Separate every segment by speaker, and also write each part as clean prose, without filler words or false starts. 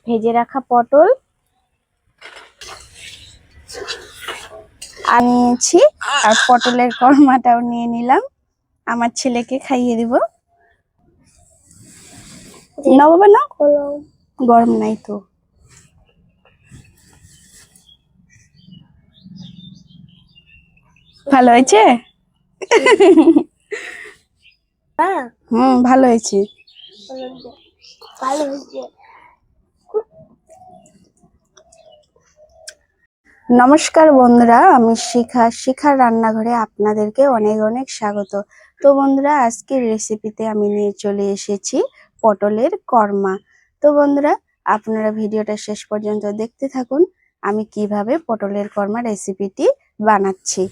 Speaker 1: ভেজে রাখা পটল নিয়েছি, আর পটলের কর্মাটাও নিয়ে নিলাম, আমার ছেলেকে খাইয়ে দিব। না বাবা না, গরম নাই তো। ভালো হয়েছে? ভালো হয়েছে। নমস্কার বন্ধুরা, আমি শিখার রান্নাঘরে আপনাদেরকে অনেক অনেক স্বাগত। তো বন্ধুরা, আজকের রেসিপিতে আমি নিয়ে চলে এসেছি পটলের কর্মা। তো বন্ধুরা, আপনারা ভিডিওটা শেষ পর্যন্ত দেখতে থাকুন, আমি কিভাবে পটলের কর্মা রেসিপিটি বানাচ্ছি।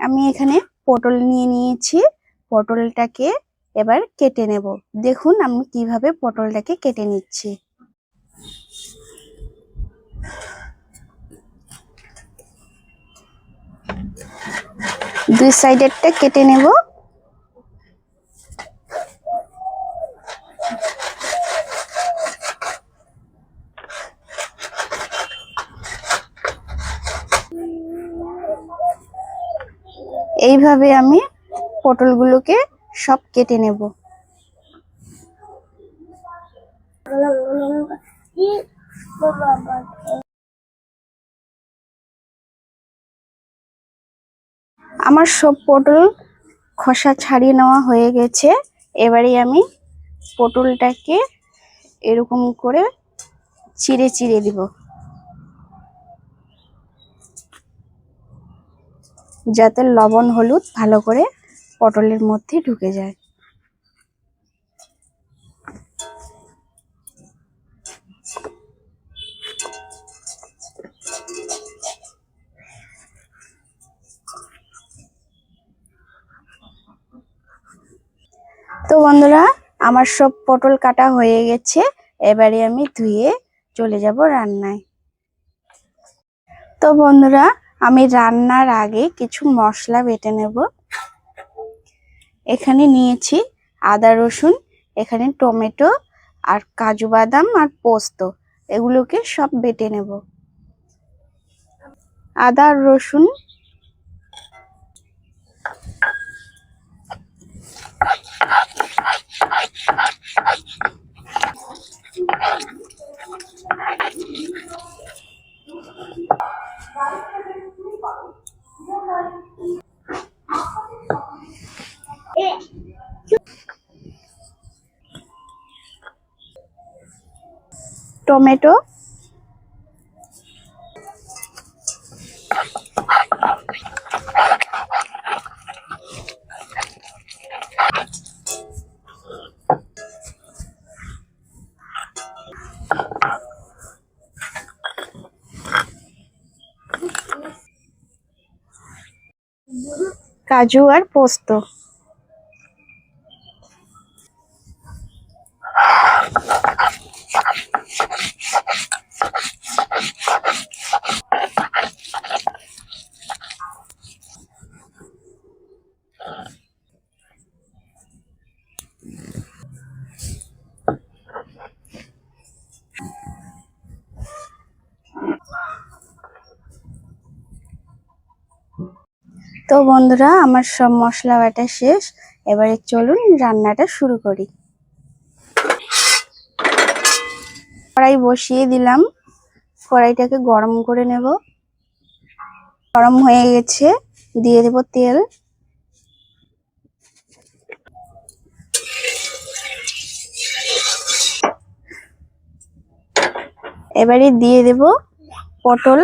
Speaker 1: আমি এখানে পটল নিয়ে নিয়েছি, পটলটাকে এবার কেটে নেব। দেখুন আমি কিভাবে পটলটাকে কেটে নিচ্ছি। দুই সাইডেরটা কেটে নেব। এইভাবে আমি পটলগুলোকে সব কেটে নেব। আমার সব পটল খোসা ছাড়িয়ে নেওয়া হয়ে গেছে। এবারে আমি পটলটাকে এরকম করে চিড়ে চিড়ে দিব, যাতে লবণ হলুদ ভালো করে পটলের মধ্যে ঢুকে যায়। তো বন্ধুরা, আমার সব পটল কাটা হয়ে গেছে। এবারে আমি ধুয়ে চলে যাব রান্নায়। তো বন্ধুরা, আমি রান্নার আগে কিছু মশলা বেটে নেব। এখানে নিয়েছি আদা রসুন, এখানে টমেটো আর কাজু বাদাম আর পোস্ত, এগুলোকে সব বেটে নেব। আদা রসুন টমেটো, কাজু আর পোস্ত, তো বন্ধুরা, আমার সব মশলা বাটা শেষ। এবারে চলুন রান্নাটা শুরু করি। কড়াই বসিয়ে দিলাম, কড়াইটাকে গরম করে নেব। গরম হয়ে গেছে, দিয়ে দেব তেল। এবারে দিয়ে দেব পটল,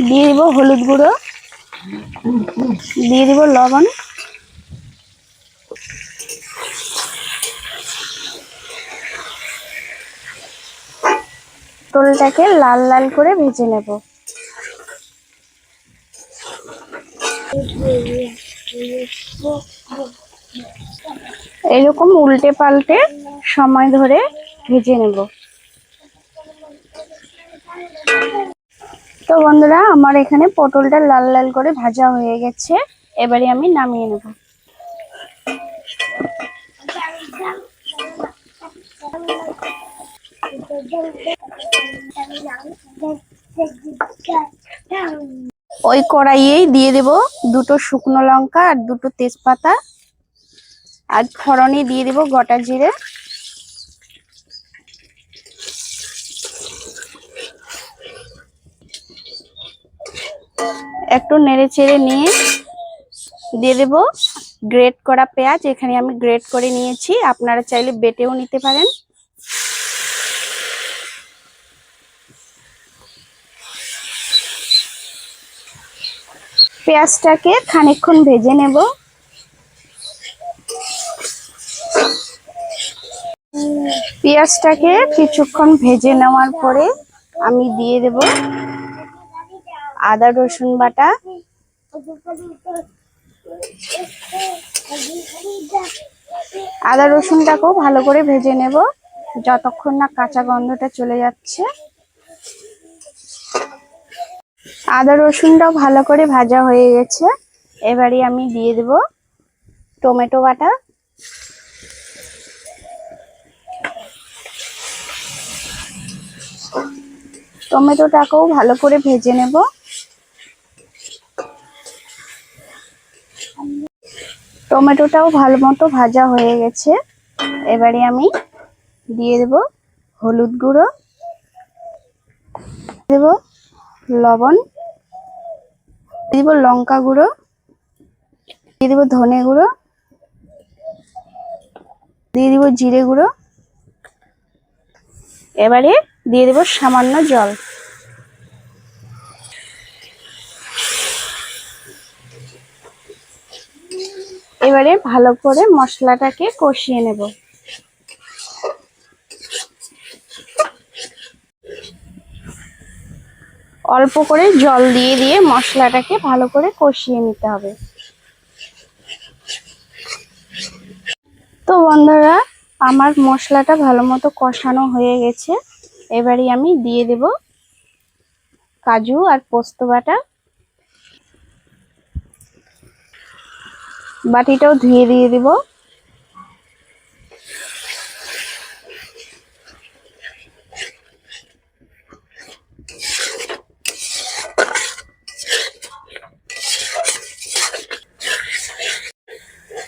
Speaker 1: দিয়ে দিব হলুদ গুঁড়ো, দিয়ে দিব লবণ, পটলটাকে লাল লাল করে ভেজে নেব। এরকম উল্টে পাল্টে সময় ধরে ভেজে নেব। তো বন্ধুরা, আমার এখানে পটলটা লাল লাল করে ভাজা হয়ে গেছে। এবারে আমি নামিয়ে নেব। ওই কড়াইয়েই দিয়ে দেব দুটো শুকনো লঙ্কা আর দুটো তেজপাতা, আর ফোড়নে দিয়ে দেব গোটা জিরে। একটু নেড়ে চেড়ে নিয়ে দিয়ে দেব গ্রেট করা পেঁয়াজ। এখানে আমি গ্রেট করে নিয়েছি, আপনারা চাইলে বেটেও নিতে পারেন। পেঁয়াজটাকে খানিকক্ষণ ভেজে নেব। পেঁয়াজটাকে কিছুক্ষণ ভেজে নেওয়ার পরে আমি দিয়ে দেব আদা রসুন বাটা, আদা রসুনটাকেও ভালো করে ভেজে নেব যতক্ষণ না কাঁচা গন্ধটা চলে যাচ্ছে। আদা রসুনটাও ভালো করে ভাজা হয়ে গেছে, এবারে আমি দিয়ে দেব টমেটো বাটা। টমেটোটাকেও ভালো করে ভেজে নেব। টমেটোটাও ভালো মতো ভাজা হয়ে গেছে, এবারে আমি দিয়ে দেব হলুদ গুঁড়ো, দেব লবণ, দিব লঙ্কা গুঁড়ো, দিয়ে দিব ধনে গুঁড়ো, দিয়ে দিব জিরে গুঁড়ো, এবারে দিয়ে দেব সামান্য জল। এবারে ভালো করে মশলাটাকে কষিয়ে নেব। অল্প করে জল দিয়ে দিয়ে মশলাটাকে ভালো করে কষিয়ে নিতে হবে। তো বন্ধুরা, আমার মশলাটা ভালো মতো কষানো হয়ে গেছে, এবারে আমি দিয়ে দেব কাজু আর পোস্ত বাটা। বাটিটাও ধুয়ে দিয়ে দেব।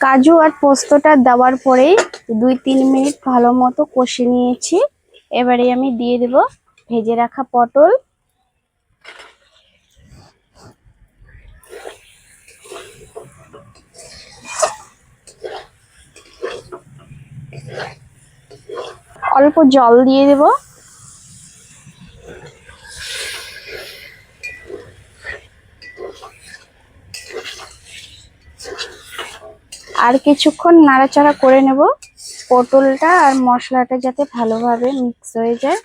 Speaker 1: কাজু আর পোস্তটা দেওয়ার পরে 2-3 মিনিট ভালো মতো কষে নিয়েছি, এবারে আমি দিয়ে দেব ভেজে রাখা পটল। অল্প জল দিয়ে দেব। আর কিছুক্ষণ নাড়াচাড়া করে নেব, পটলটা আর মশলাটা যাতে ভালোভাবে মিক্স হয়ে যায়।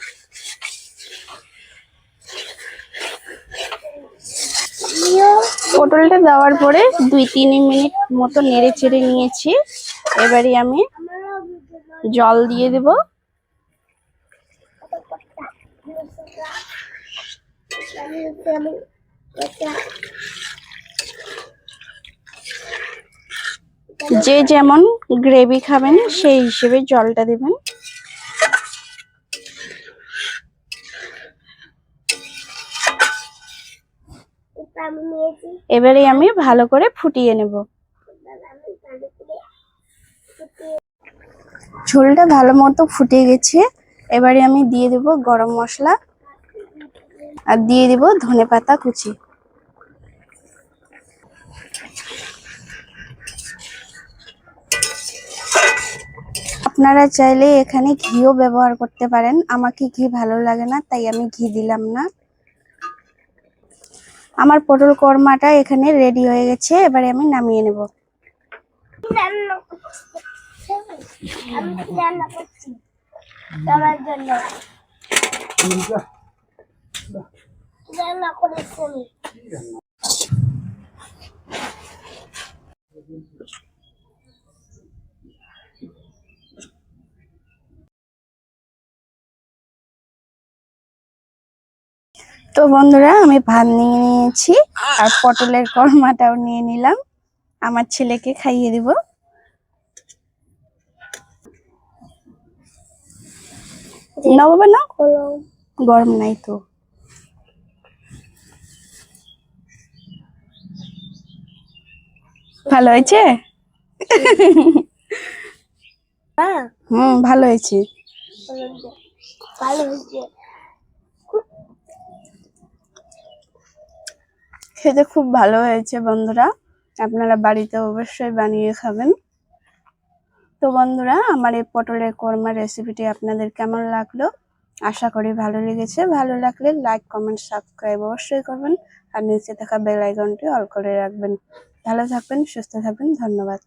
Speaker 1: পটলটা দেওয়ার পরে 2-3 মিনিট মতো নেড়ে চেড়ে নিয়েছি, এবারে আমি জল দিয়ে দেব। যে যেমন গ্রেভি খাবেন সেই হিসেবে জলটা দেবেন। এবারে আমি ভালো করে ফুটিয়ে নেব। ঝোলটা ভালো মতো ফুটে গেছে, এবারে আমি দিয়ে দেব গরম মশলা আর দিয়ে দেব ধনেপাতা কুচি। আপনারা চাইলে এখানে ঘিও ব্যবহার করতে পারেন, আমাকে ঘি ভালো লাগে না তাই আমি ঘি দিলাম না। আমার পটল কোরমাটা এখানে রেডি হয়ে গেছে, এবারে আমি নামিয়ে নেব। তো বন্ধুরা, আমি ভাত নিয়ে নিয়েছি আর পটলের কোরমাটাও নিয়ে নিলাম, আমার ছেলেকে খাইয়ে দিব। না বাবা না, গরম নাই তো। ভালো হয়েছে? ভালো হয়েছে। খেতে খুব ভালো হয়েছে বন্ধুরা, আপনারা বাড়িতে অবশ্যই বানিয়ে খাবেন। তো বন্ধুরা, আমার এই পটলের কোরমা রেসিপিটি আপনাদের কেমন লাগলো? আশা করি ভালো লেগেছে। ভালো লাগলে লাইক, কমেন্ট, সাবস্ক্রাইব অবশ্যই করবেন, আর নিচে থাকা বেল আইকনটি অল করে রাখবেন। ভালো থাকবেন, সুস্থ থাকবেন, ধন্যবাদ।